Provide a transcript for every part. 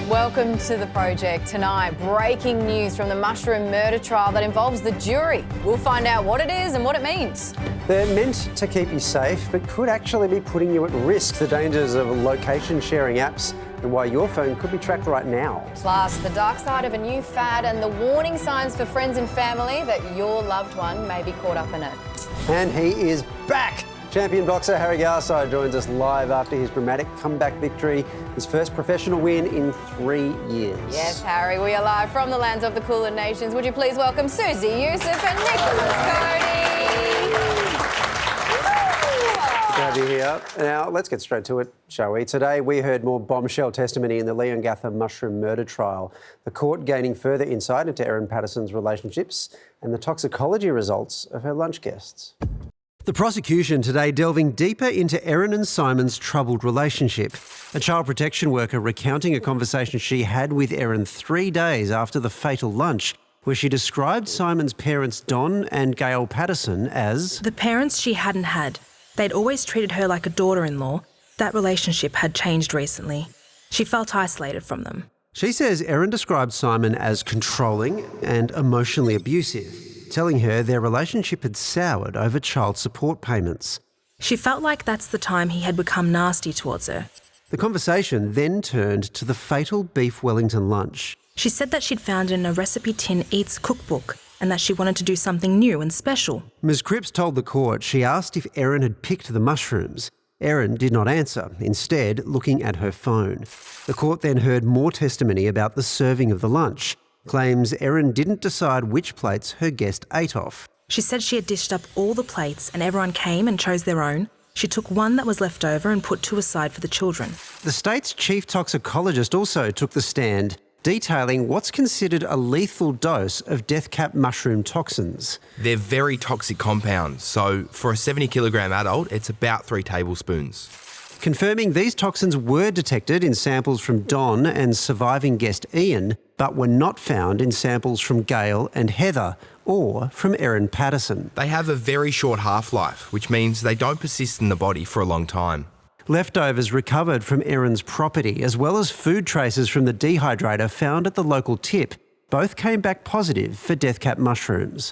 Welcome to the project. Tonight, breaking news from the mushroom murder trial that involves the jury. We'll find out what it is and what it means. They're meant to keep you safe, but could actually be putting you at risk. The dangers of location sharing apps and why your phone could be tracked right now. Plus, the dark side of a new fad and the warning signs for friends and family that your loved one may be caught up in it. And he is back. Champion boxer Harry Garside joins us live after his dramatic comeback victory, his first professional win in 3 years. Yes, Harry, we are live from the lands of the cooler nations. Would you please welcome Susie Youssef and Nicholas Cody. Good to have you here. Now, let's get straight to it, shall we? Today, we heard more bombshell testimony in the Leongatha mushroom murder trial. The court gaining further insight into Erin Patterson's relationships and the toxicology results of her lunch guests. The prosecution today delving deeper into Erin and Simon's troubled relationship. A child protection worker recounting a conversation she had with Erin 3 days after the fatal lunch, where she described Simon's parents, Don and Gail Patterson, as the parents she hadn't had. They'd always treated her like a daughter-in-law. That relationship had changed recently. She felt isolated from them. She says Erin described Simon as controlling and emotionally abusive, telling her their relationship had soured over child support payments. She felt like that's the time he had become nasty towards her. The conversation then turned to the fatal beef Wellington lunch. She said that she'd found in a Recipe Tin Eats cookbook and that she wanted to do something new and special. Ms Cripps told the court she asked if Erin had picked the mushrooms. Erin did not answer, instead looking at her phone. The court then heard more testimony about the serving of the lunch. Claims Erin didn't decide which plates her guest ate off. She said she had dished up all the plates and everyone came and chose their own. She took one that was left over and put two aside for the children. The state's chief toxicologist also took the stand, detailing what's considered a lethal dose of death cap mushroom toxins. They're very toxic compounds, so for a 70-kilogram adult, it's about 3 tablespoons. Confirming these toxins were detected in samples from Don and surviving guest Ian, but were not found in samples from Gail and Heather or from Erin Patterson. They have a very short half-life, which means they don't persist in the body for a long time. Leftovers recovered from Erin's property, as well as food traces from the dehydrator found at the local tip, both came back positive for death cap mushrooms.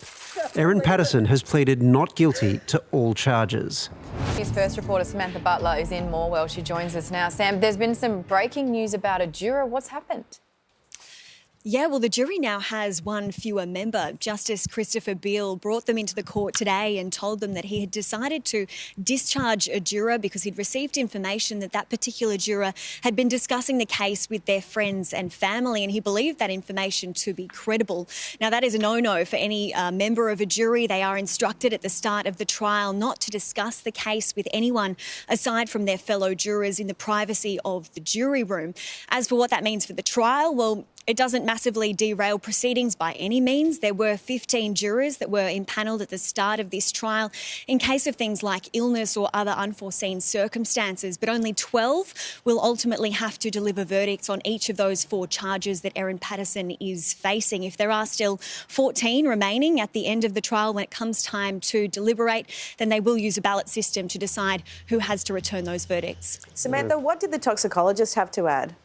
Erin Patterson has pleaded not guilty to all charges. News First reporter Samantha Butler is in Morwell. She joins us now. Sam, there's been some breaking news about a juror. What's happened? Yeah, well, the jury now has one fewer member. Justice Christopher Beale brought them into the court today and told them that he had decided to discharge a juror because he'd received information that that particular juror had been discussing the case with their friends and family, and he believed that information to be credible. Now, that is a no-no for any member of a jury. They are instructed at the start of the trial not to discuss the case with anyone aside from their fellow jurors in the privacy of the jury room. As for what that means for the trial, well, it doesn't massively derail proceedings by any means. There were 15 jurors that were impanelled at the start of this trial in case of things like illness or other unforeseen circumstances, but only 12 will ultimately have to deliver verdicts on each of those 4 charges that Erin Patterson is facing. If there are still 14 remaining at the end of the trial when it comes time to deliberate, then they will use a ballot system to decide who has to return those verdicts. Samantha, what did the toxicologist have to add?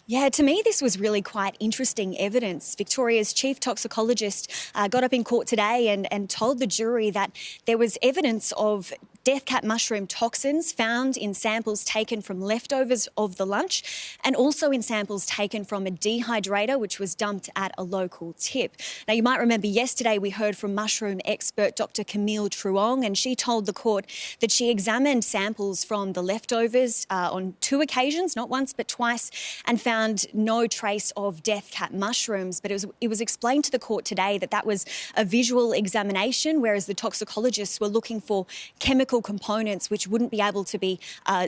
Yeah, to me, this was really quite interesting evidence. Victoria's chief toxicologist got up in court today and told the jury that there was evidence of death cap mushroom toxins found in samples taken from leftovers of the lunch and also in samples taken from a dehydrator which was dumped at a local tip. Now, you might remember yesterday we heard from mushroom expert Dr. Camille Truong, and she told the court that she examined samples from the leftovers on 2 occasions, not once but twice, and found no trace of death cap mushrooms. But it was explained to the court today that that was a visual examination, whereas the toxicologists were looking for chemical components which wouldn't be able to be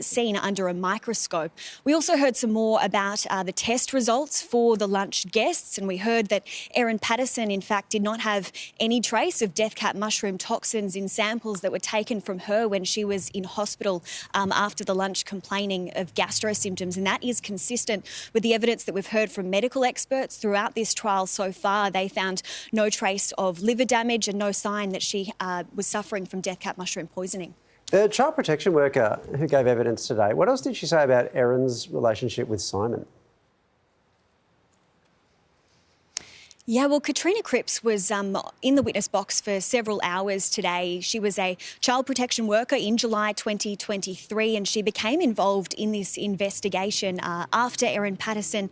seen under a microscope. We also heard some more about the test results for the lunch guests, and we heard that Erin Patterson, in fact, did not have any trace of death cap mushroom toxins in samples that were taken from her when she was in hospital after the lunch, complaining of gastro symptoms, and that is consistent with the evidence that we've heard from medical experts throughout this trial so far. They found no trace of liver damage and no sign that she was suffering from death cap mushroom poisoning. The child protection worker who gave evidence today, what else did she say about Erin's relationship with Simon? Yeah, well, Katrina Cripps was in the witness box for several hours today. She was a child protection worker in July 2023, and she became involved in this investigation after Erin Patterson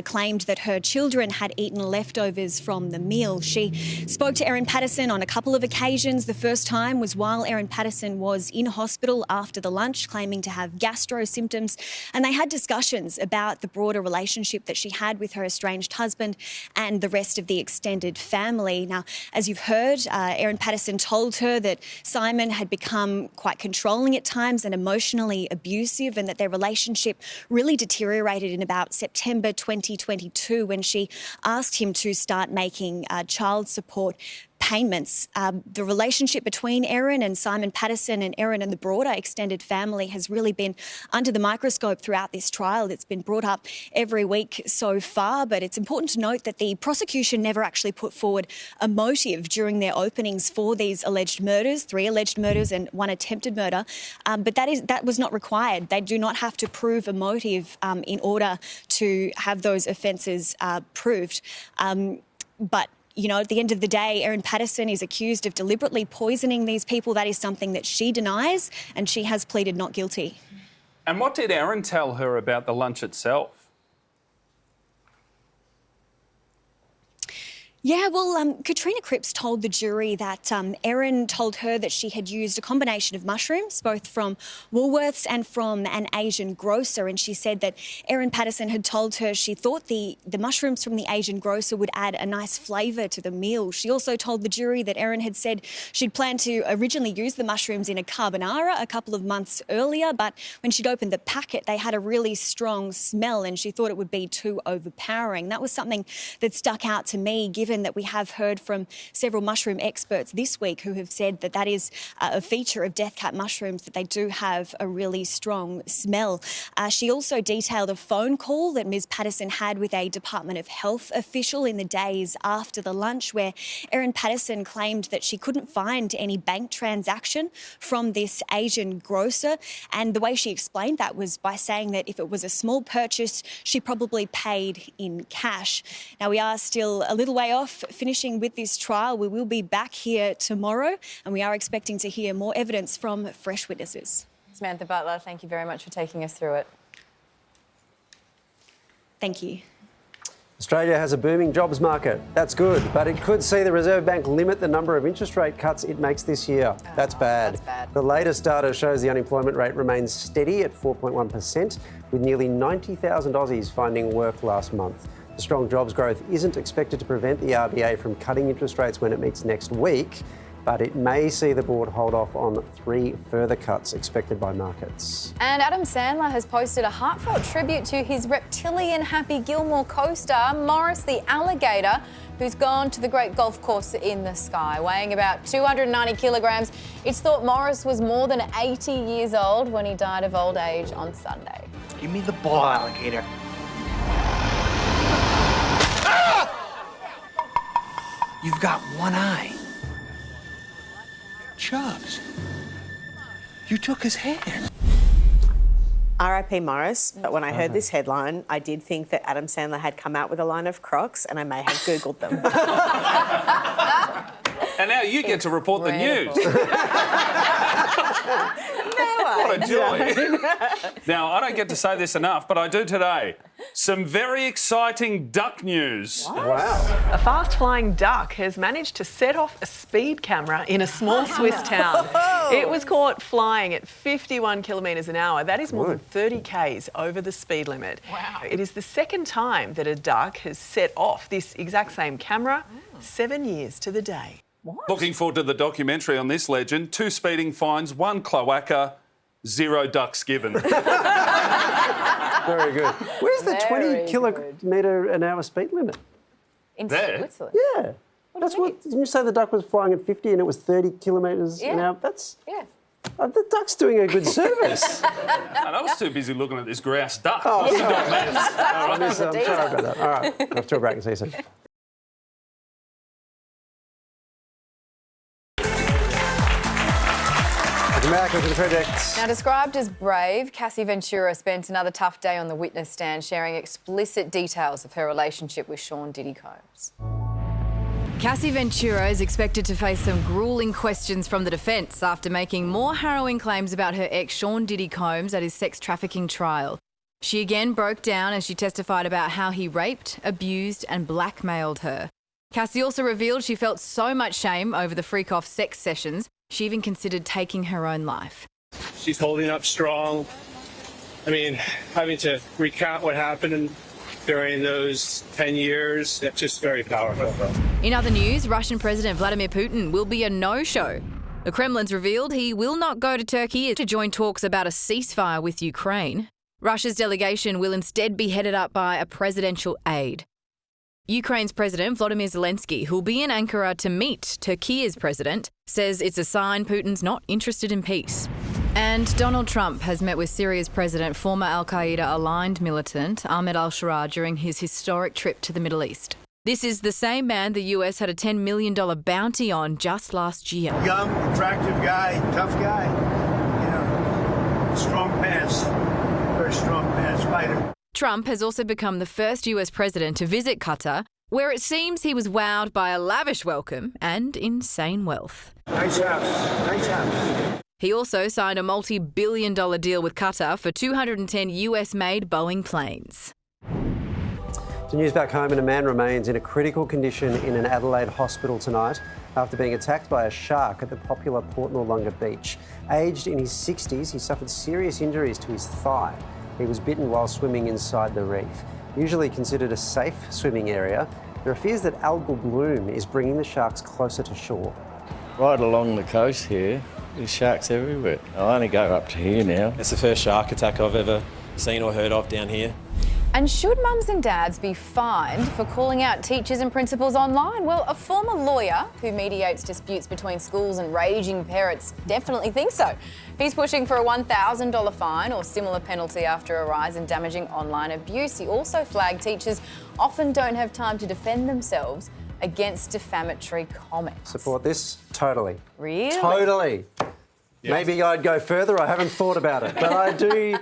claimed that her children had eaten leftovers from the meal. She spoke to Erin Patterson on a couple of occasions. The first time was while Erin Patterson was in hospital after the lunch, claiming to have gastro symptoms, and they had discussions about the broader relationship that she had with her estranged husband and the rest of the extended family. Now, as you've heard, Erin Patterson told her that Simon had become quite controlling at times and emotionally abusive, and that their relationship really deteriorated in about September 2022 when she asked him to start making child support payments. The relationship between Erin and Simon Patterson and Erin and the broader extended family has really been under the microscope throughout this trial. It's been brought up every week so far, but it's important to note that the prosecution never actually put forward a motive during their openings for these alleged murders, 3 alleged murders and 1 attempted murder, but that was not required. They do not have to prove a motive in order to have those offences proved. But you know, at the end of the day, Erin Patterson is accused of deliberately poisoning these people. That is something that she denies, and she has pleaded not guilty. And what did Erin tell her about the lunch itself? Yeah, well, Katrina Cripps told the jury that Erin told her that she had used a combination of mushrooms, both from Woolworths and from an Asian grocer, and she said that Erin Patterson had told her she thought the mushrooms from the Asian grocer would add a nice flavour to the meal. She also told the jury that Erin had said she'd planned to originally use the mushrooms in a carbonara a couple of months earlier, but when she'd opened the packet, they had a really strong smell and she thought it would be too overpowering. That was something that stuck out to me, given that we have heard from several mushroom experts this week who have said that that is a feature of death cap mushrooms, that they do have a really strong smell. She also detailed a phone call that Ms Patterson had with a Department of Health official in the days after the lunch, where Erin Patterson claimed that she couldn't find any bank transaction from this Asian grocer, and the way she explained that was by saying that if it was a small purchase, she probably paid in cash. Now, we are still a little way off finishing with this trial. We will be back here tomorrow, and we are expecting to hear more evidence from fresh witnesses. Samantha Butler, thank you very much for taking us through it. Thank you. Australia has a booming jobs market. That's good, but it could see the Reserve Bank limit the number of interest rate cuts it makes this year. That's bad. The latest data shows the unemployment rate remains steady at 4.1%, with nearly 90,000 Aussies finding work last month. The strong jobs growth isn't expected to prevent the RBA from cutting interest rates when it meets next week, but it may see the board hold off on 3 further cuts expected by markets. And Adam Sandler has posted a heartfelt tribute to his reptilian Happy Gilmore co-star, Morris the alligator, who's gone to the great golf course in the sky. Weighing about 290 kilograms, it's thought Morris was more than 80 years old when he died of old age on Sunday. Give me the ball, alligator. You've got one eye. Chubbs, you took his hand. R.I.P. Morris, but when I heard this headline, I did think that Adam Sandler had come out with a line of Crocs, and I may have Googled them. And now you get to report the news. What a joy. Now, I don't get to say this enough, but I do today. Some very exciting duck news. Wow. A fast-flying duck has managed to set off a speed camera in a small Swiss town. It was caught flying at 51 kilometres an hour. That is more than 30 k's over the speed limit. Wow. It is the second time that a duck has set off this exact same camera, 7 years to the day. What? Looking forward to the documentary on this legend. 2 speeding fines, 1 cloaca, 0 ducks given. Very good. Where's the 20 kilometre an hour speed limit? In there? Switzerland? Yeah. That's what, didn't you say the duck was flying at 50 and it was 30 kilometres an hour? That's... Yeah. The duck's doing a good service. And I was too busy looking at this grouse duck. Oh, I'm sorry about that. All right, off to a break and see you soon. Welcome back into the project. Now, described as brave, Cassie Ventura spent another tough day on the witness stand, sharing explicit details of her relationship with Sean Diddy Combs. Cassie Ventura is expected to face some gruelling questions from the defence after making more harrowing claims about her ex Sean Diddy Combs at his sex trafficking trial. She again broke down as she testified about how he raped, abused and blackmailed her. Cassie also revealed she felt so much shame over the freak-off sex sessions, she even considered taking her own life. She's holding up strong. I mean, having to recount what happened during those 10 years, that's just very powerful. In other news, Russian President Vladimir Putin will be a no-show. The Kremlin's revealed he will not go to Turkey to join talks about a ceasefire with Ukraine. Russia's delegation will instead be headed up by a presidential aide. Ukraine's President Volodymyr Zelensky, who'll be in Ankara to meet Turkey's president, says it's a sign Putin's not interested in peace. And Donald Trump has met with Syria's president, former al-Qaeda-aligned militant Ahmed al-Sharaa during his historic trip to the Middle East. This is the same man the US had a $10 million bounty on just last year. Young, attractive guy, tough guy. You know, strong pants. Very strong pants, fighter. Trump has also become the first US president to visit Qatar, where it seems he was wowed by a lavish welcome and insane wealth. Nice house, nice house. He also signed a multi-billion-dollar deal with Qatar for 210 US-made Boeing planes. The news back home, and a man remains in a critical condition in an Adelaide hospital tonight after being attacked by a shark at the popular Port Noarlunga beach. Aged in his 60s, he suffered serious injuries to his thigh. He was bitten while swimming inside the reef. Usually considered a safe swimming area, there are fears that algal bloom is bringing the sharks closer to shore. Right along the coast here, there's sharks everywhere. I only go up to here now. It's the first shark attack I've ever seen or heard of down here. And should mums and dads be fined for calling out teachers and principals online? Well, a former lawyer who mediates disputes between schools and raging parents definitely thinks so. He's pushing for a $1,000 fine or similar penalty after a rise in damaging online abuse. He also flagged teachers often don't have time to defend themselves against defamatory comments. Support this? Totally. Really? Totally. Yes. Maybe I'd go further. I haven't thought about it, but I do.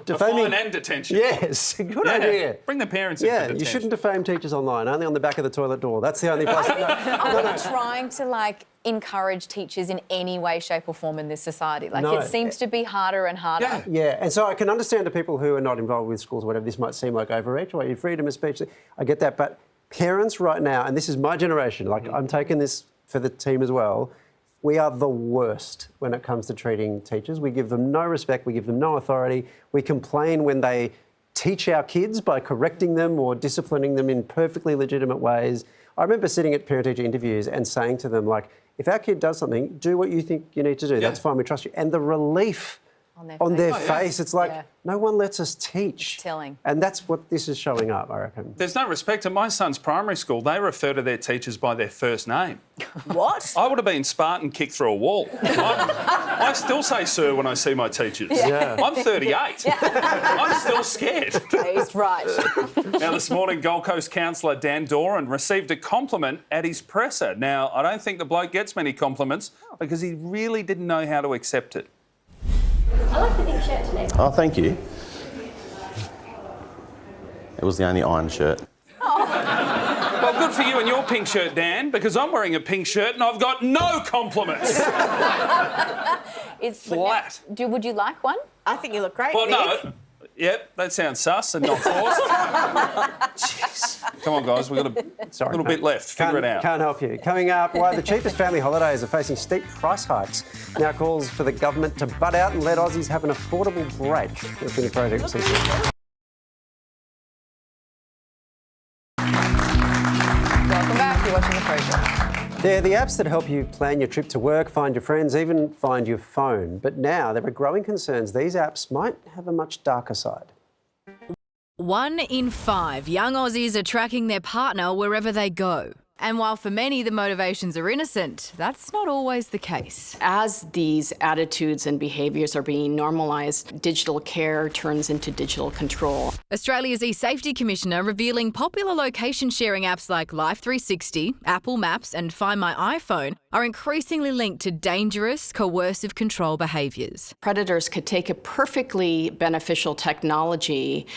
Defaming fine and detention. Yes, good idea. Bring the parents into detention. You shouldn't defame teachers online, only on the back of the toilet door. That's the only place. I'm not trying to encourage teachers in any way, shape or form in this society. It seems to be harder and harder. Yeah, and so I can understand to people who are not involved with schools or whatever, this might seem like overreach, or your freedom of speech. I get that, but parents right now, and this is my generation, I'm taking this for the team as well, we are the worst when it comes to treating teachers. We give them no respect, we give them no authority. We complain when they teach our kids by correcting them or disciplining them in perfectly legitimate ways. I remember sitting at parent-teacher interviews and saying to them, if our kid does something, do what you think you need to do. Yeah. That's fine, we trust you. And the relief on their face, it's no one lets us teach. It's telling. And that's what this is showing up, I reckon. There's no respect. At my son's primary school, they refer to their teachers by their first name. What? I would have been Spartan kicked through a wall. I still say sir when I see my teachers. Yeah. I'm 38. I'm still scared. He's right. Now, this morning, Gold Coast councillor Dan Doran received a compliment at his presser. Now, I don't think the bloke gets many compliments because he really didn't know how to accept it. I like the pink shirt today. Oh, thank you. It was the only iron shirt. Well, good for you and your pink shirt, Dan, because I'm wearing a pink shirt and I've got no compliments. It's flat. Would you like one? I think you look great, Well, Nick. no. Yep, that sounds sus and not forced. Jeez. Come on, guys, we've got a little bit left. Figure it out. Can't help you. Coming up, why the cheapest family holidays are facing steep price hikes. Now calls for the government to butt out and let Aussies have an affordable break. It's been a project. Welcome back. You're watching The Project. They're the apps that help you plan your trip to work, find your friends, even find your phone. But now there are growing concerns these apps might have a much darker side. 1 in 5 young Aussies are tracking their partner wherever they go. And while for many the motivations are innocent, that's not always the case. As these attitudes and behaviours are being normalised, digital care turns into digital control. Australia's e-safety commissioner revealing popular location sharing apps like Life360, Apple Maps and Find My iPhone are increasingly linked to dangerous, coercive control behaviours. Predators could take a perfectly beneficial technology,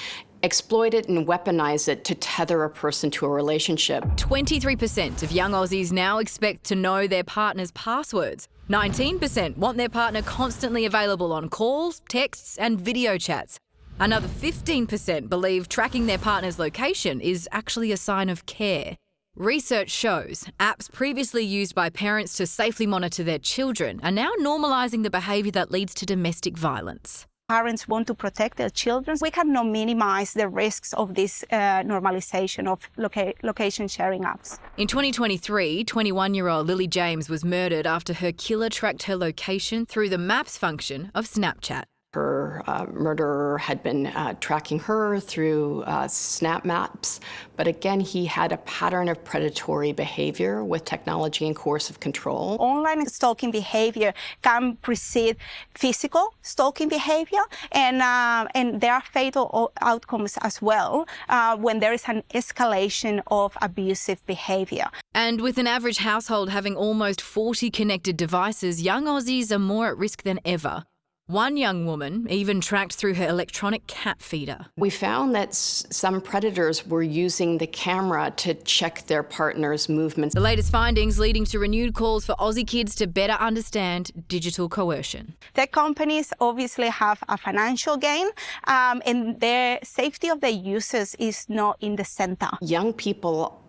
exploit it and weaponize it to tether a person to a relationship. 23% of young Aussies now expect to know their partner's passwords. 19% want their partner constantly available on calls, texts and video chats. Another 15% believe tracking their partner's location is actually a sign of care. Research shows apps previously used by parents to safely monitor their children are now normalising the behaviour that leads to domestic violence. Parents want to protect their children. We cannot minimise the risks of this normalisation of location sharing apps. In 2023, 21-year-old Lily James was murdered after her killer tracked her location through the Maps function of Snapchat. Her murderer had been tracking her through Snap Maps, but again, he had a pattern of predatory behaviour with technology and coercive control. Online stalking behaviour can precede physical stalking behaviour, and there are fatal outcomes as well when there is an escalation of abusive behaviour. And with an average household having almost 40 connected devices, young Aussies are more at risk than ever. One young woman even tracked through her electronic cat feeder. We found that some predators were using the camera to check their partner's movements. The latest findings leading to renewed calls for Aussie kids to better understand digital coercion. Tech companies obviously have a financial gain, and their safety of their users is not in the centre. Young people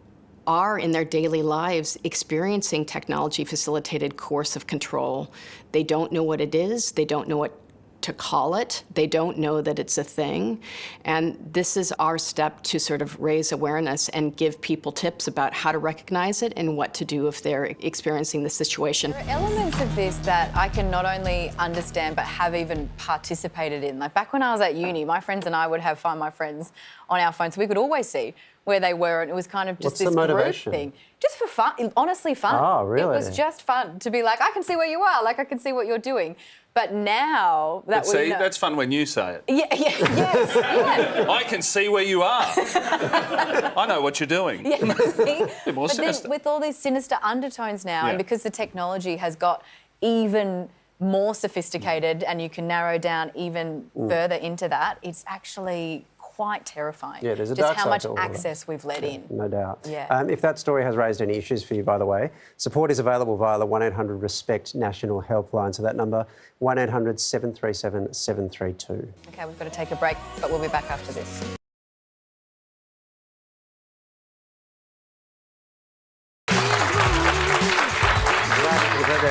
are in their daily lives experiencing technology-facilitated coercive control. They don't know what it is. They don't know what to call it. They don't know that it's a thing. And this is our step to sort of raise awareness and give people tips about how to recognize it and what to do if they're experiencing the situation. There are elements of this that I can not only understand but have even participated in. Like back when I was at uni, my friends and I would have Find My Friends on our phones, so we could always see where they were, and it was kind of just this group thing. Just for fun, honestly fun. Oh, really? It was just fun to be like, I can see where you are, like I can see what you're doing. But now that see, that's fun when you say it. Yes, yeah. I can see where you are. I know what you're doing. Yeah, see? More but sinister. then with all these sinister undertones now, Yeah. and because the technology has got even more sophisticated and you can narrow down even further into that, it's actually quite terrifying. Yeah, there's a just dark how side much to all of access we've let in. No doubt. Yeah. If that story has raised any issues for you, by the way, support is available via the 1-800-RESPECT national helpline. So that number, 1-800-737-732. Okay, we've got to take a break, but we'll be back after this.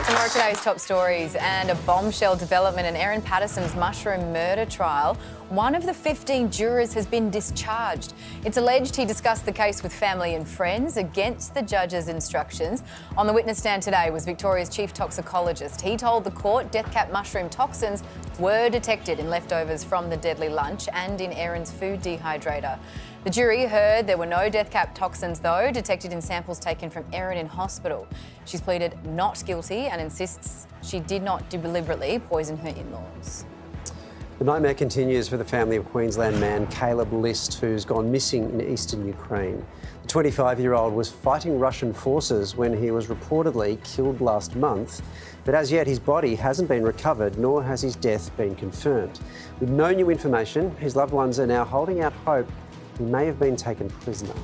Some more of today's top stories and a bombshell development in Erin Patterson's mushroom murder trial. One of the 15 jurors has been discharged. It's alleged he discussed the case with family and friends against the judge's instructions. On the witness stand today was Victoria's chief toxicologist. He told the court death cap mushroom toxins were detected in leftovers from the deadly lunch and in Erin's food dehydrator. The jury heard there were no death cap toxins, though, detected in samples taken from Erin in hospital. She's pleaded not guilty and insists she did not deliberately poison her in-laws. The nightmare continues for the family of Queensland man Caleb List, who's gone missing in eastern Ukraine. The 25-year-old was fighting Russian forces when he was reportedly killed last month, but as yet his body hasn't been recovered, nor has his death been confirmed. With no new information, his loved ones are now holding out hope he may have been taken prisoner.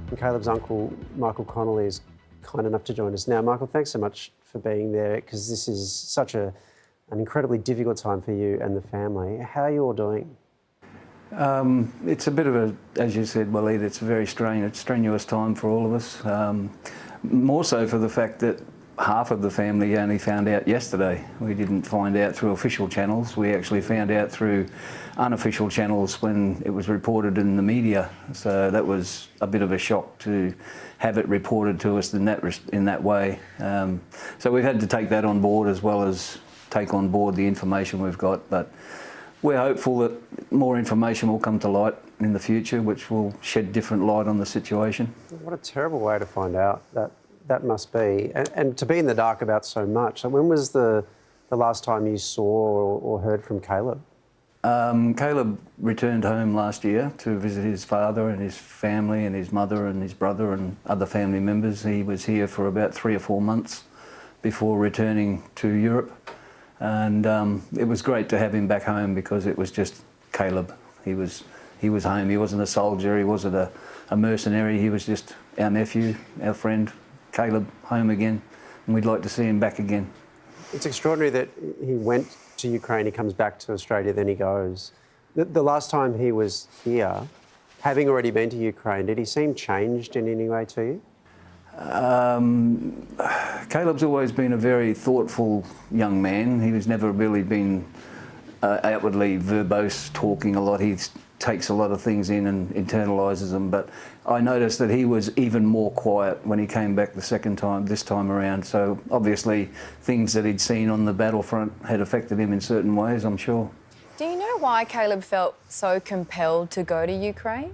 And Caleb's uncle, Michael Connolly, is kind enough to join us now. Michael, thanks so much for being there, because this is such an incredibly difficult time for you and the family. How are you all doing? It's a bit of a, as you said, Waleed, it's a very strenuous time for all of us. More so for the fact that half of the family only found out yesterday. We didn't find out through official channels. We actually found out through unofficial channels when it was reported in the media. So that was a bit of a shock to have it reported to us in that way. So we've had to take that on board, as well as take on board the information we've got. But we're hopeful that more information will come to light in the future, which will shed different light on the situation. What a terrible way to find out that must be. And to be in the dark about so much. So when was the last time you saw or heard from Caleb? Caleb returned home last year to visit his father and his family and his mother and his brother and other family members. He was here for about 3 or 4 months before returning to Europe. And it was great to have him back home because it was just Caleb. He was home. He wasn't a soldier. He wasn't a mercenary. He was just our nephew, our friend, Caleb, home again. And we'd like to see him back again. It's extraordinary that he went to Ukraine, he comes back to Australia, then he goes. The last time he was here, having already been to Ukraine, did he seem changed in any way to you? Caleb's always been a very thoughtful young man. He was never really been outwardly verbose, talking a lot. He takes a lot of things in and internalises them. But I noticed that he was even more quiet when he came back this time around. So obviously things that he'd seen on the battlefront had affected him in certain ways, I'm sure. Do you know why Caleb felt so compelled to go to Ukraine?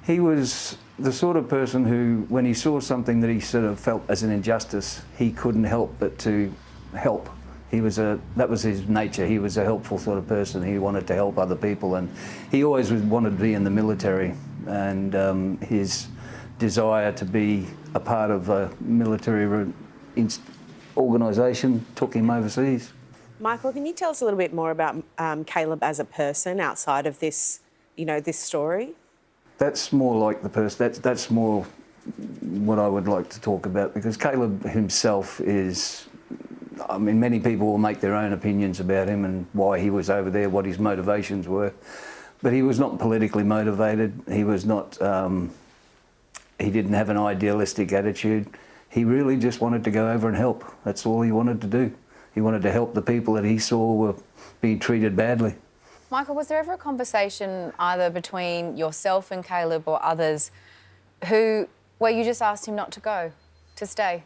He was the sort of person who, when he saw something that he sort of felt as an injustice, he couldn't help but to help. That was his nature. He was a helpful sort of person. He wanted to help other people, and he always wanted to be in the military. And his desire to be a part of a military organisation took him overseas. Michael, can you tell us a little bit more about Caleb as a person outside of this, this story? That's more like the person. That's more what I would like to talk about, because Caleb himself is. I mean, many people will make their own opinions about him and why he was over there, what his motivations were. But he was not politically motivated. He was not. He didn't have an idealistic attitude. He really just wanted to go over and help. That's all he wanted to do. He wanted to help the people that he saw were being treated badly. Michael, was there ever a conversation either between yourself and Caleb or others where you just asked him not to go, to stay?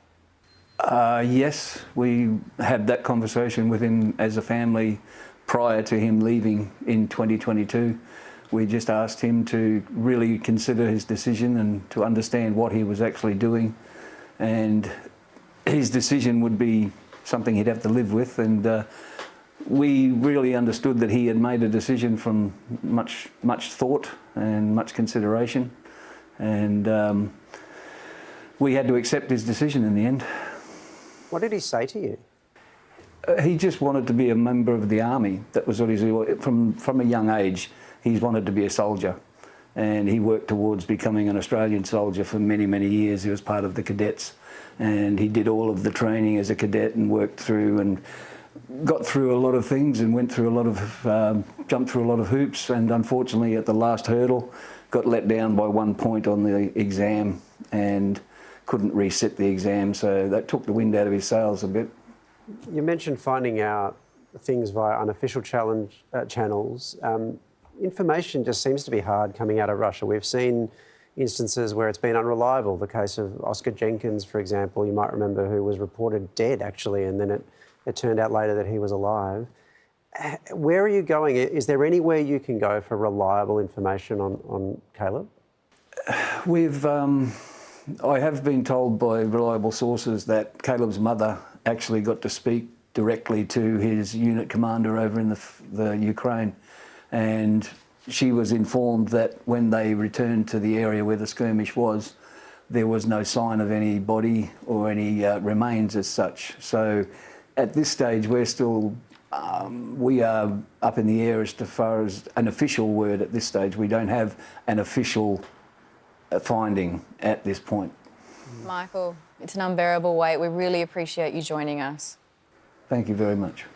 Yes, we had that conversation with him as a family prior to him leaving in 2022. We just asked him to really consider his decision and to understand what he was actually doing. And his decision would be something he'd have to live with. And we really understood that he had made a decision from much thought and much consideration. And we had to accept his decision in the end. What did he say to you? He just wanted to be a member of the army. That was what he said. From a young age, he's wanted to be a soldier. And he worked towards becoming an Australian soldier for many, many years. He was part of the cadets. And he did all of the training as a cadet and worked through and got through a lot of things and went through a lot of, jumped through a lot of hoops. And unfortunately, at the last hurdle, got let down by 1 point on the exam and couldn't resit the exam, so that took the wind out of his sails a bit. You mentioned finding out things via unofficial channels. Information just seems to be hard coming out of Russia. We've seen instances where it's been unreliable. The case of Oscar Jenkins, for example, you might remember, who was reported dead, actually, and then it turned out later that he was alive. Where are you going? Is there anywhere you can go for reliable information on Caleb? I have been told by reliable sources that Caleb's mother actually got to speak directly to his unit commander over in the Ukraine, and she was informed that when they returned to the area where the skirmish was, there was no sign of any body or any remains as such. So at this stage, we're still, we are up in the air as far as an official word at this stage. We don't have an official finding at this point. Michael, it's an unbearable wait. We really appreciate you joining us. Thank you very much.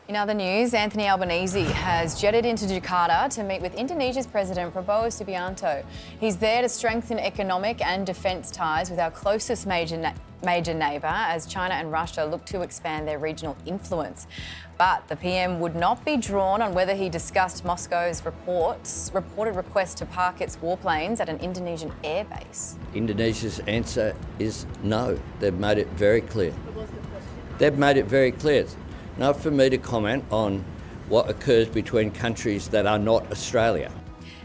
In other news, Anthony Albanese has jetted into Jakarta to meet with Indonesia's President Prabowo Subianto. He's there to strengthen economic and defence ties with our closest major neighbour as China and Russia look to expand their regional influence. But the PM would not be drawn on whether he discussed Moscow's reported request to park its warplanes at an Indonesian airbase. Indonesia's answer is no. They've made it very clear. They've made it very clear. Not for me to comment on what occurs between countries that are not Australia.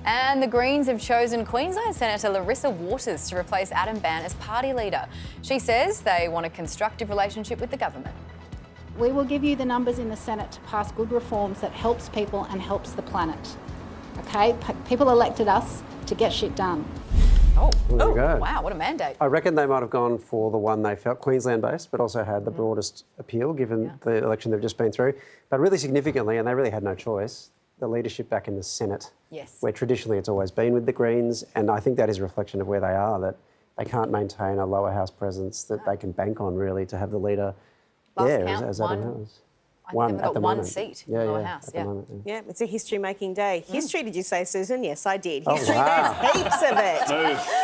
And the Greens have chosen Queensland Senator Larissa Waters to replace Adam Bandt as party leader. She says they want a constructive relationship with the government. We will give you the numbers in the Senate to pass good reforms that helps people and helps the planet. Okay? People elected us to get shit done. Wow, what a mandate. I reckon they might have gone for the one they felt Queensland-based, but also had the broadest appeal given the election they've just been through. But really significantly, and they really had no choice, the leadership back in the Senate, where traditionally it's always been with the Greens, and I think that is a reflection of where they are, that they can't maintain a lower house presence that they can bank on really to have the leader there as Adam has. They've got one seat in the lower house. Yeah, it's a history-making day. History, did you say, Susan? Yes, I did. Oh, History, wow. there's heaps of it,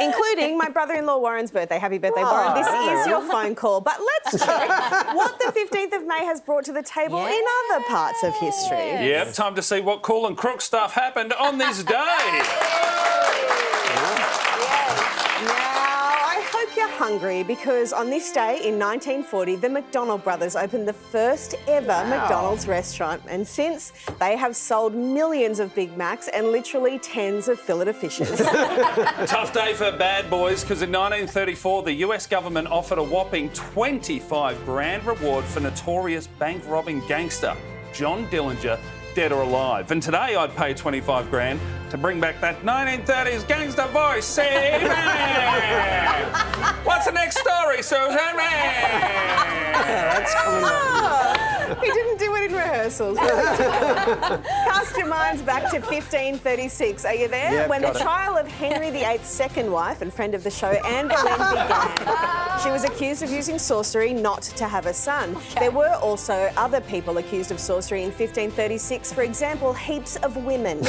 including my brother-in-law Warren's birthday. Happy birthday, Warren. This is your phone call. But let's check what the 15th of May has brought to the table in other parts of history. Yep, time to see what cool and crook stuff happened on this day. I hope you're hungry because on this day in 1940, the McDonald brothers opened the first ever McDonald's restaurant, and since they have sold millions of Big Macs and literally tens of fillet of fishes. Tough day for bad boys because in 1934 the US government offered a whopping 25 grand reward for notorious bank robbing gangster John Dillinger, dead or alive. And today I'd pay 25 grand to bring back that 1930s gangster voice. See, man. What's the next story, Susan? That's coming up. He didn't do it in rehearsals. Cast your minds back to 1536. Are you there? Yep, when the got it. trial of Henry VIII's second wife and friend of the show, Anne Boleyn, began. She was accused of using sorcery not to have a son. There were also other people accused of sorcery in 1536. For example, heaps of women.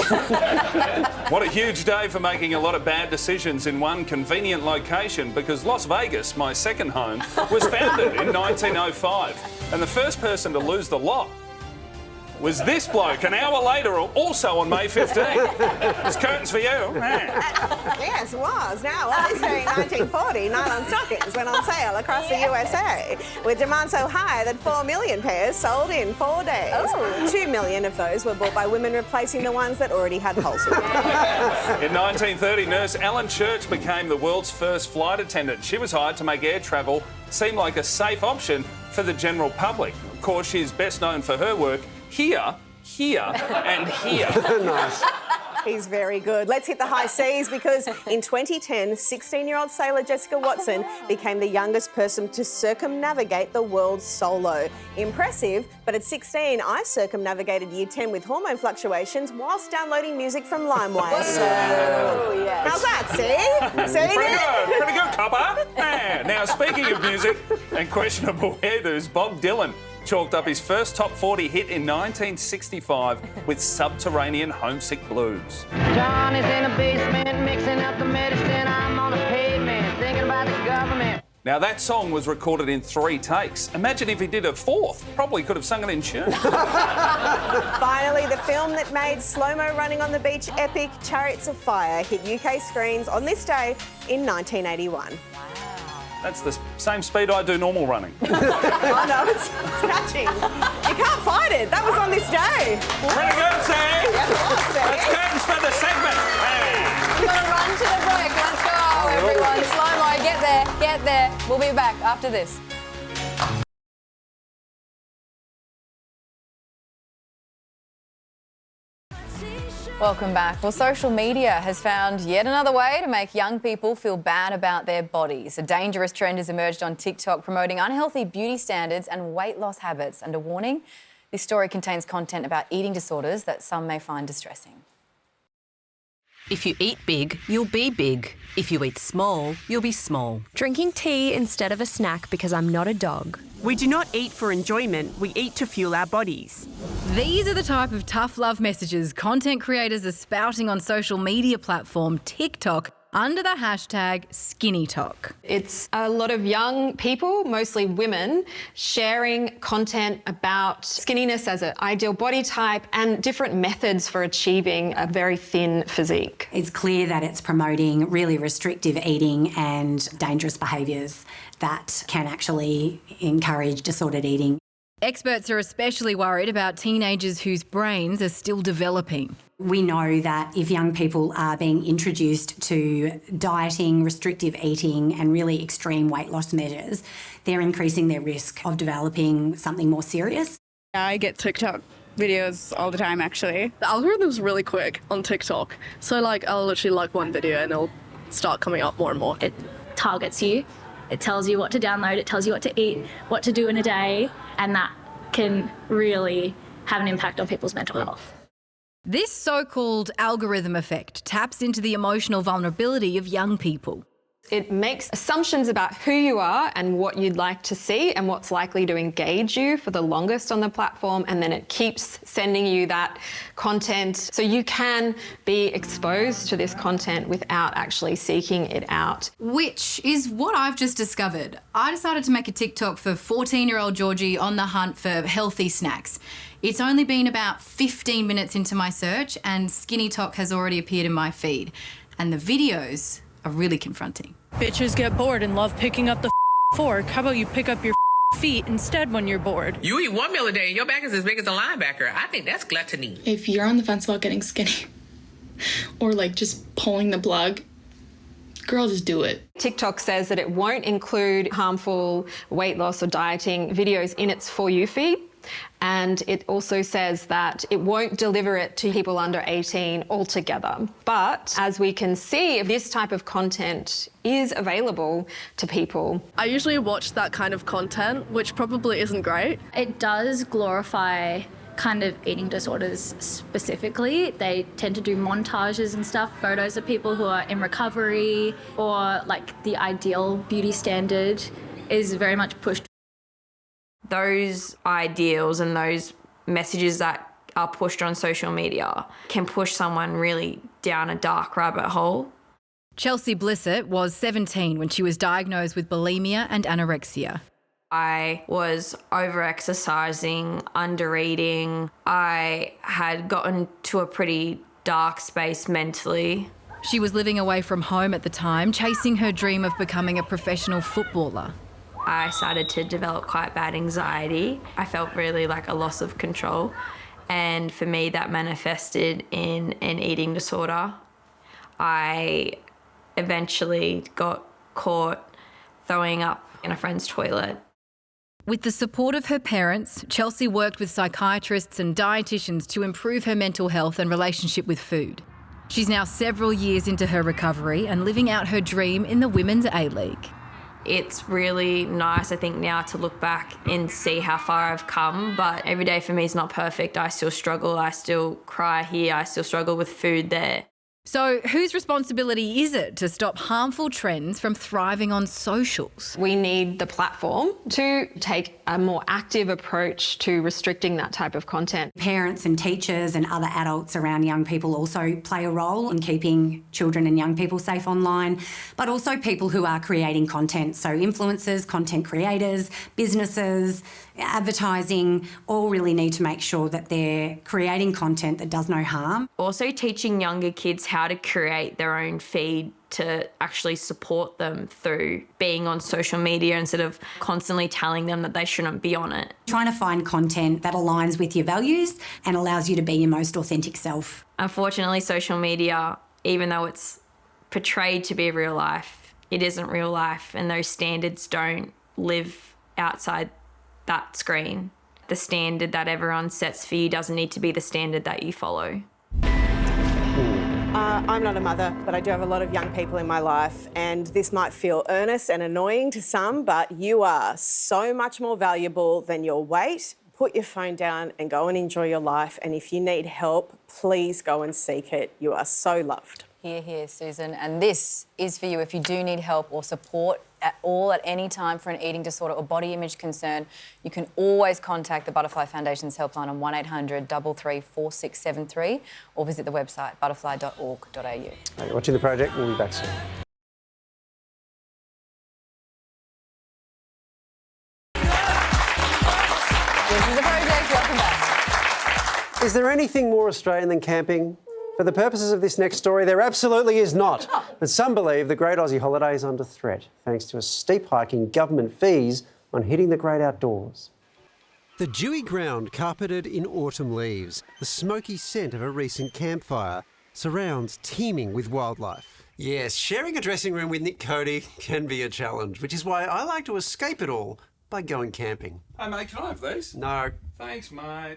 What a huge day for making a lot of bad decisions in one convenient location, because Las Vegas, my second home, was founded in 1905. And the first person to lose the lot was this bloke, an hour later, also on May 15th. There's curtains for you. Yes, it was. Now, obviously, in 1940, nylon stockings went on sale across the USA, with demand so high that 4 million pairs sold in 4 days. 2 million of those were bought by women, replacing the ones that already had holes in them. In 1930, nurse Ellen Church became the world's first flight attendant. She was hired to make air travel seem like a safe option for the general public. Of course, she's best known for her work here, and here. Nice. He's very good. Let's hit the high seas because in 2010, 16-year-old sailor Jessica Watson became the youngest person to circumnavigate the world solo. Impressive, but at 16, I circumnavigated year 10 with hormone fluctuations whilst downloading music from LimeWire. So, how's that, see? See? Pretty good, copper. Now, speaking of music and questionable hairdos, Bob Dylan chalked up his first top 40 hit in 1965 with Subterranean Homesick Blues. John is in the basement mixing up the medicine. I'm on the pavement thinking about the government. Now, that song was recorded in 3 takes. Imagine if he did a 4th. Probably could have sung it in tune. Finally, the film that made slow-mo running on the beach epic, Chariots of Fire, hit UK screens on this day in 1981. That's the same speed I do normal running. Oh no, it's catching. You can't fight it. That was on this day. Pretty good, Sam. Yes, it was, Sam. That's curtains for the segment. We've got to run to the break. Let's go, everyone. Slow-mo, get there. We'll be back after this. Welcome back. Well, social media has found yet another way to make young people feel bad about their bodies. A dangerous trend has emerged on TikTok promoting unhealthy beauty standards and weight loss habits. And a warning, this story contains content about eating disorders that some may find distressing. If you eat big, you'll be big. If you eat small, you'll be small. Drinking tea instead of a snack because I'm not a dog. We do not eat for enjoyment, we eat to fuel our bodies. These are the type of tough love messages content creators are spouting on social media platform TikTok under the hashtag SkinnyTok. It's a lot of young people, mostly women, sharing content about skinniness as an ideal body type and different methods for achieving a very thin physique. It's clear that it's promoting really restrictive eating and dangerous behaviours that can actually encourage disordered eating. Experts are especially worried about teenagers whose brains are still developing. We know that if young people are being introduced to dieting, restrictive eating and really extreme weight loss measures, they're increasing their risk of developing something more serious. I get TikTok videos all the time, actually. The algorithm's really quick on TikTok. So, I'll literally like one video and it'll start coming up more and more. It targets you. It tells you what to download. It tells you what to eat, what to do in a day. And that can really have an impact on people's mental health. This so-called algorithm effect taps into the emotional vulnerability of young people. It makes assumptions about who you are and what you'd like to see and what's likely to engage you for the longest on the platform, and then it keeps sending you that content so you can be exposed to this content without actually seeking it out. Which is what I've just discovered. I decided to make a TikTok for 14-year-old Georgie on the hunt for healthy snacks. It's only been about 15 minutes into my search and SkinnyTok has already appeared in my feed. And the videos are really confronting. Bitches get bored and love picking up the fork. How about you pick up your feet instead when you're bored? You eat 1 meal a day and your back is as big as a linebacker. I think that's gluttony. If you're on the fence about getting skinny or just pulling the plug, girl, just do it. TikTok says that it won't include harmful weight loss or dieting videos in its For You feed. And it also says that it won't deliver it to people under 18 altogether. But as we can see, this type of content is available to people. I usually watch that kind of content, which probably isn't great. It does glorify kind of eating disorders specifically. They tend to do montages and stuff, photos of people who are in recovery, or the ideal beauty standard is very much pushed. Those ideals and those messages that are pushed on social media can push someone really down a dark rabbit hole. Chelsea Blissett was 17 when she was diagnosed with bulimia and anorexia. I was over-exercising, under-eating. I had gotten to a pretty dark space mentally. She was living away from home at the time, chasing her dream of becoming a professional footballer. I started to develop quite bad anxiety. I felt really like a loss of control. And for me, that manifested in an eating disorder. I eventually got caught throwing up in a friend's toilet. With the support of her parents, Chelsea worked with psychiatrists and dietitians to improve her mental health and relationship with food. She's now several years into her recovery and living out her dream in the Women's A-League. It's really nice, I think, now to look back and see how far I've come, but every day for me is not perfect. I still struggle, I still cry here, I still struggle with food there. So whose responsibility is it to stop harmful trends from thriving on socials? We need the platform to take a more active approach to restricting that type of content. Parents and teachers and other adults around young people also play a role in keeping children and young people safe online, but also people who are creating content. So influencers, content creators, businesses, advertising, all really need to make sure that they're creating content that does no harm. Also teaching younger kids how to create their own feed to actually support them through being on social media instead of constantly telling them that they shouldn't be on it. Trying to find content that aligns with your values and allows you to be your most authentic self. Unfortunately, social media, even though it's portrayed to be real life, it isn't real life, and those standards don't live outside that screen. The standard that everyone sets for you doesn't need to be the standard that you follow. I'm not a mother, but I do have a lot of young people in my life, and this might feel earnest and annoying to some, but you are so much more valuable than your weight. Put your phone down and go and enjoy your life, and if you need help, please go and seek it. You are so loved. Hear, hear, Susan. And this is for you if you do need help or support at all at any time for an eating disorder or body image concern. You can always contact the Butterfly Foundation's helpline on 1800 33 4673 or visit the website butterfly.org.au. You're watching The Project. We'll be back soon. This is The Project. Welcome back. Is there anything more Australian than camping? For the purposes of this next story, there absolutely is not. But some believe the great Aussie holiday is under threat, thanks to a steep hike in government fees on hitting the great outdoors. The dewy ground carpeted in autumn leaves, the smoky scent of a recent campfire, surrounds teeming with wildlife. Yes, sharing a dressing room with Nick Cody can be a challenge, which is why I like to escape it all by going camping. Hey mate, can I have these? No. Thanks, mate.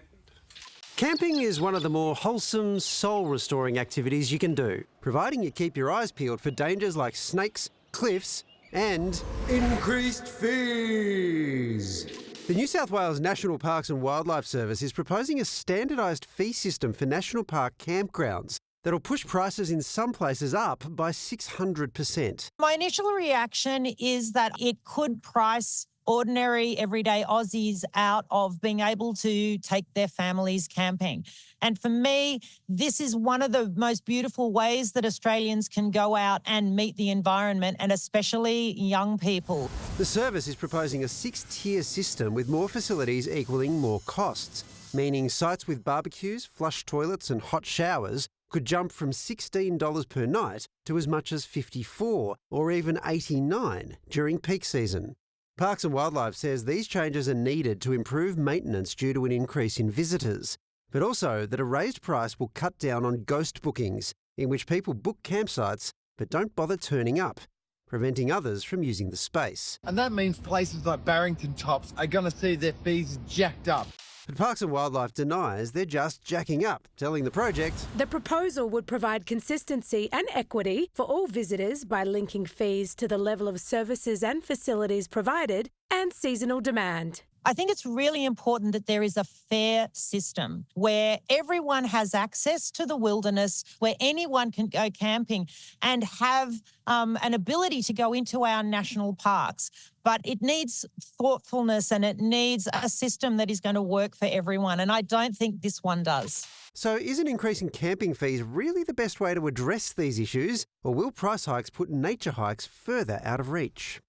Camping is one of the more wholesome, soul-restoring activities you can do, providing you keep your eyes peeled for dangers like snakes, cliffs and increased fees. The New South Wales National Parks and Wildlife Service is proposing a standardised fee system for national park campgrounds that'll push prices in some places up by 600%. My initial reaction is that it could price ordinary, everyday Aussies out of being able to take their families camping. And for me, this is one of the most beautiful ways that Australians can go out and meet the environment, and especially young people. The service is proposing a 6-tier system with more facilities equaling more costs, meaning sites with barbecues, flush toilets and hot showers could jump from $16 per night to as much as $54 or even $89 during peak season. Parks and Wildlife says these changes are needed to improve maintenance due to an increase in visitors, but also that a raised price will cut down on ghost bookings, in which people book campsites but don't bother turning up, preventing others from using the space. And that means places like Barrington Tops are going to see their fees jacked up. But Parks and Wildlife denies they're just jacking up, telling the project the proposal would provide consistency and equity for all visitors by linking fees to the level of services and facilities provided and seasonal demand. I think it's really important that there is a fair system where everyone has access to the wilderness, where anyone can go camping and have an ability to go into our national parks. But it needs thoughtfulness and it needs a system that is going to work for everyone. And I don't think this one does. So isn't increasing camping fees really the best way to address these issues? Or will price hikes put nature hikes further out of reach?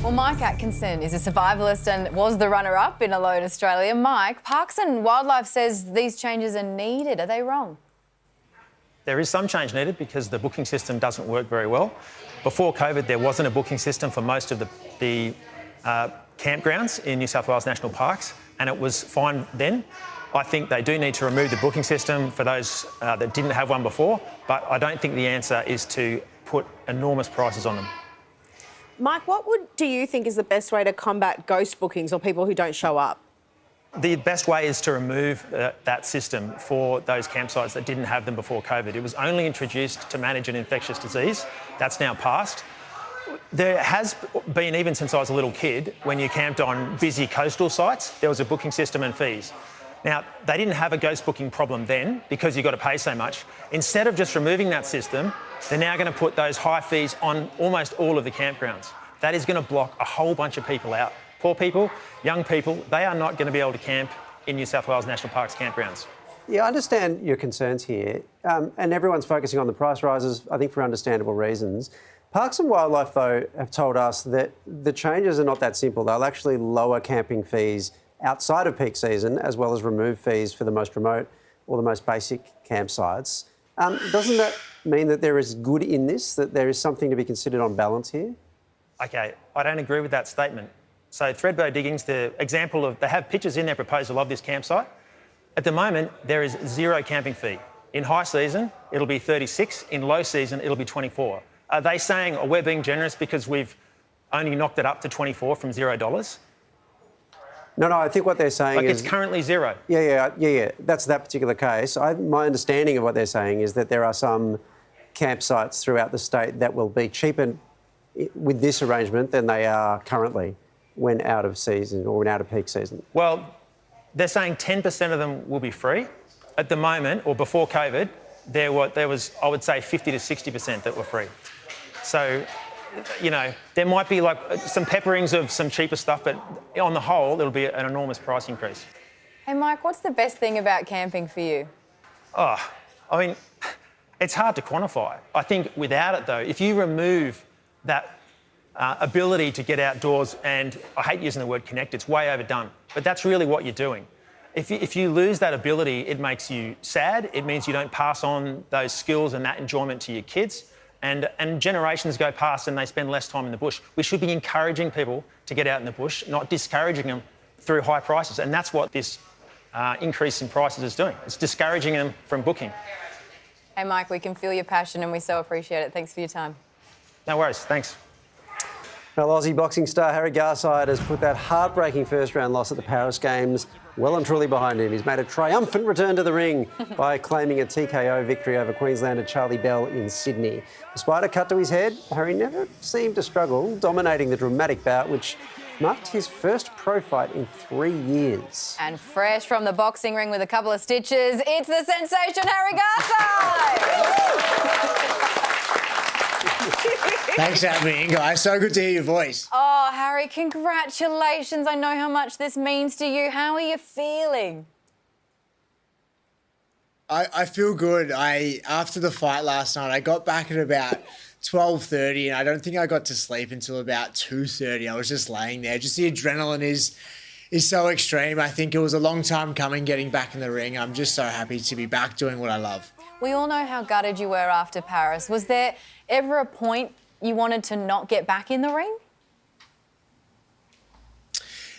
Well, Mike Atkinson is a survivalist and was the runner-up in Alone Australia. Mike, Parks and Wildlife says these changes are needed. Are they wrong? There is some change needed because the booking system doesn't work very well. Before COVID, there wasn't a booking system for most of the campgrounds in New South Wales National Parks, and it was fine then. I think they do need to remove the booking system for those that didn't have one before, but I don't think the answer is to put enormous prices on them. Mike, what do you think is the best way to combat ghost bookings or people who don't show up? The best way is to remove that system for those campsites that didn't have them before COVID. It was only introduced to manage an infectious disease. That's now passed. There has been, even since I was a little kid, when you camped on busy coastal sites, there was a booking system and fees. Now, they didn't have a ghost booking problem then because you've got to pay so much. Instead of just removing that system, they're now going to put those high fees on almost all of the campgrounds. That is going to block a whole bunch of people out. Poor people, young people, they are not going to be able to camp in New South Wales National Parks campgrounds. Yeah, I understand your concerns here, and everyone's focusing on the price rises, I think for understandable reasons. Parks and Wildlife, though, have told us that the changes are not that simple. They'll actually lower camping fees outside of peak season, as well as remove fees for the most remote or the most basic campsites. Doesn't that mean that there is good in this, that there is something to be considered on balance here? OK, I don't agree with that statement. So Thredbo Diggings, the example of, they have pictures in their proposal of this campsite. At the moment, there is zero camping fee. In high season, it'll be 36. In low season, it'll be 24. Are they saying, oh, we're being generous because we've only knocked it up to 24 from $0? No, I think what they're saying is... it's currently zero. Yeah. That's that particular case. My understanding of what they're saying is that there are some campsites throughout the state that will be cheaper with this arrangement than they are currently when out of season or when out of peak season. Well, they're saying 10% of them will be free. At the moment, or before COVID, there was, I would say, 50 to 60% that were free. So, you know, there might be like some pepperings of some cheaper stuff, but on the whole, it'll be an enormous price increase. Hey, Mike, what's the best thing about camping for you? Oh, I mean, it's hard to quantify. I think without it, though, if you remove that ability to get outdoors, and I hate using the word connect, it's way overdone, but that's really what you're doing. If you lose that ability, it makes you sad. It means you don't pass on those skills and that enjoyment to your kids. And generations go past and they spend less time in the bush. We should be encouraging people to get out in the bush, not discouraging them through high prices. And that's what this increase in prices is doing. It's discouraging them from booking. Hey, Mike, we can feel your passion and we so appreciate it. Thanks for your time. No worries. Thanks. Well, Aussie boxing star Harry Garside has put that heartbreaking first-round loss at the Paris Games well and truly behind him. He's made a triumphant return to the ring by claiming a TKO victory over Queenslander Charlie Bell in Sydney. Despite a cut to his head, Harry never seemed to struggle, dominating the dramatic bout, which marked his first pro fight in 3 years. And fresh from the boxing ring with a couple of stitches, it's the sensation Harry Garside! Thanks for having me in, guys. So good to hear your voice. Oh, Harry, congratulations. I know how much this means to you. How are you feeling? I feel good. After the fight last night, I got back at about 12:30 and I don't think I got to sleep until about 2:30. I was just laying there. Just the adrenaline is so extreme. I think it was a long time coming getting back in the ring. I'm just so happy to be back doing what I love. We all know how gutted you were after Paris. Was there ever a point you wanted to not get back in the ring?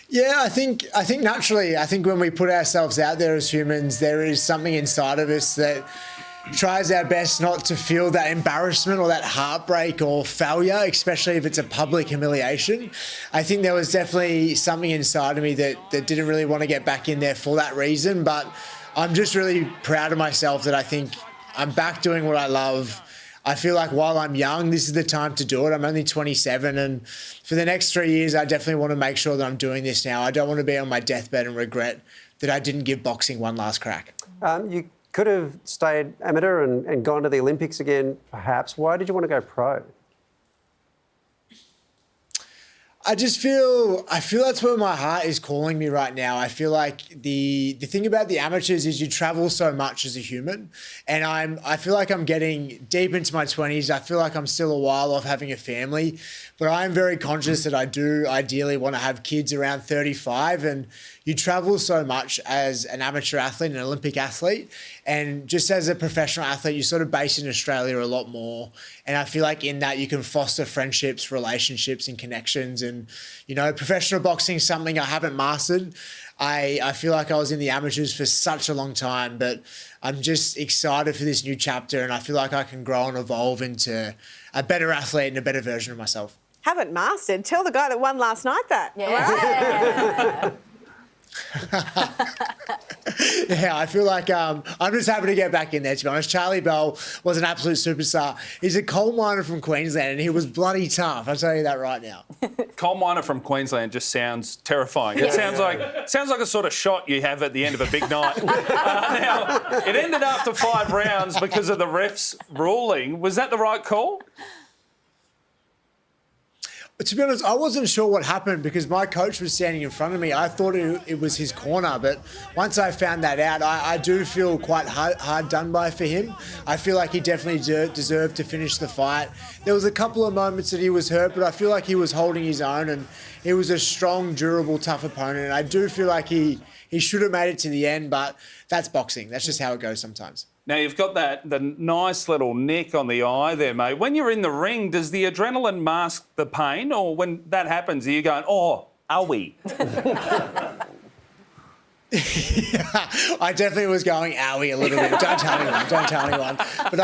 Yeah, I think naturally, I think when we put ourselves out there as humans, there is something inside of us that tries our best not to feel that embarrassment or that heartbreak or failure, especially if it's a public humiliation. I think there was definitely something inside of me that didn't really want to get back in there for that reason, but I'm just really proud of myself that I think I'm back doing what I love. I feel like while I'm young, this is the time to do it. I'm only 27, and for the next 3 years, I definitely want to make sure that I'm doing this now. I don't want to be on my deathbed and regret that I didn't give boxing one last crack. You could have stayed amateur and gone to the Olympics again, perhaps. Why did you want to go pro? I feel that's where my heart is calling me right now. I feel like the thing about the amateurs is you travel so much as a human, and I feel like I'm getting deep into my 20s. I feel like I'm still a while off having a family, but I'm very conscious that I do ideally want to have kids around 35, and you travel so much as an amateur athlete, an Olympic athlete, and just as a professional athlete, you're sort of based in Australia a lot more. And I feel like in that you can foster friendships, relationships and connections. And, you know, professional boxing is something I haven't mastered. I feel like I was in the amateurs for such a long time, but I'm just excited for this new chapter, and I feel like I can grow and evolve into a better athlete and a better version of myself. Haven't mastered? Tell the guy that won last night that. Yeah. Yeah, I feel like I'm just happy to get back in there, to be honest. Charlie Bell was an absolute superstar. He's a coal miner from Queensland, and he was bloody tough. I'll tell you that right now. Coal miner from Queensland just sounds terrifying. It sounds like a sort of shot you have at the end of a big night. Now, it ended after 5 rounds because of the ref's ruling. Was that the right call? To be honest, I wasn't sure what happened because my coach was standing in front of me. I thought it was his corner, but once I found that out, I do feel quite hard done by for him. I feel like he definitely deserved to finish the fight. There was a couple of moments that he was hurt, but I feel like he was holding his own, and he was a strong, durable, tough opponent. And I do feel like he should have made it to the end, but that's boxing. That's just how it goes sometimes. Now, you've got the nice little nick on the eye there, mate. When you're in the ring, does the adrenaline mask the pain? Or when that happens, are you going, oh, are we? Yeah, I definitely was going owie a little bit. Don't tell anyone. But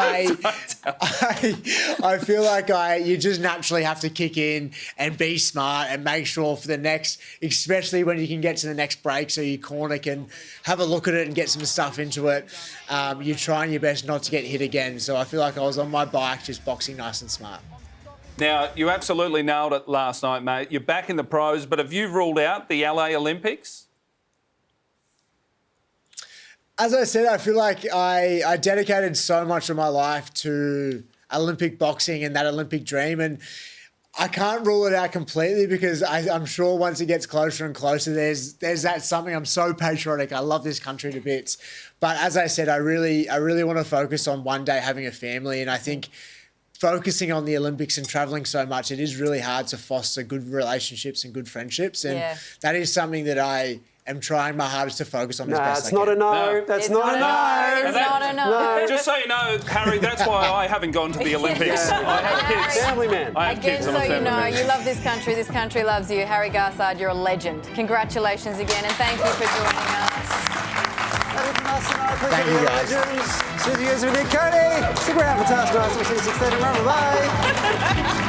I feel like you just naturally have to kick in and be smart and make sure for the next, especially when you can get to the next break so your corner can have a look at it and get some stuff into it. You're trying your best not to get hit again. So I feel like I was on my bike just boxing nice and smart. Now, you absolutely nailed it last night, mate. You're back in the pros, but have you ruled out the LA Olympics? As I said, I feel like I dedicated so much of my life to Olympic boxing and that Olympic dream, and I can't rule it out completely because I'm sure once it gets closer and closer, there's that something. I'm so patriotic. I love this country to bits. But as I said, I really want to focus on one day having a family, and I think focusing on the Olympics and traveling so much, it is really hard to foster good relationships and good friendships, and that is something that I am trying my hardest to focus on as best It's I not can. a no. That's It's not a no. It's not a no. Just so you know, Harry, that's why I haven't gone to the Olympics. Yeah. I have kids. Family man. I have Again, kids. so I'm a you family know, man. you love this country loves you. Harry Garside, you're a legend. Congratulations again, and thank you for joining us. Thank you, guys. See you guys with Nick Cody. Stick around for Taskmaster. We'll see you 6:30. Bye.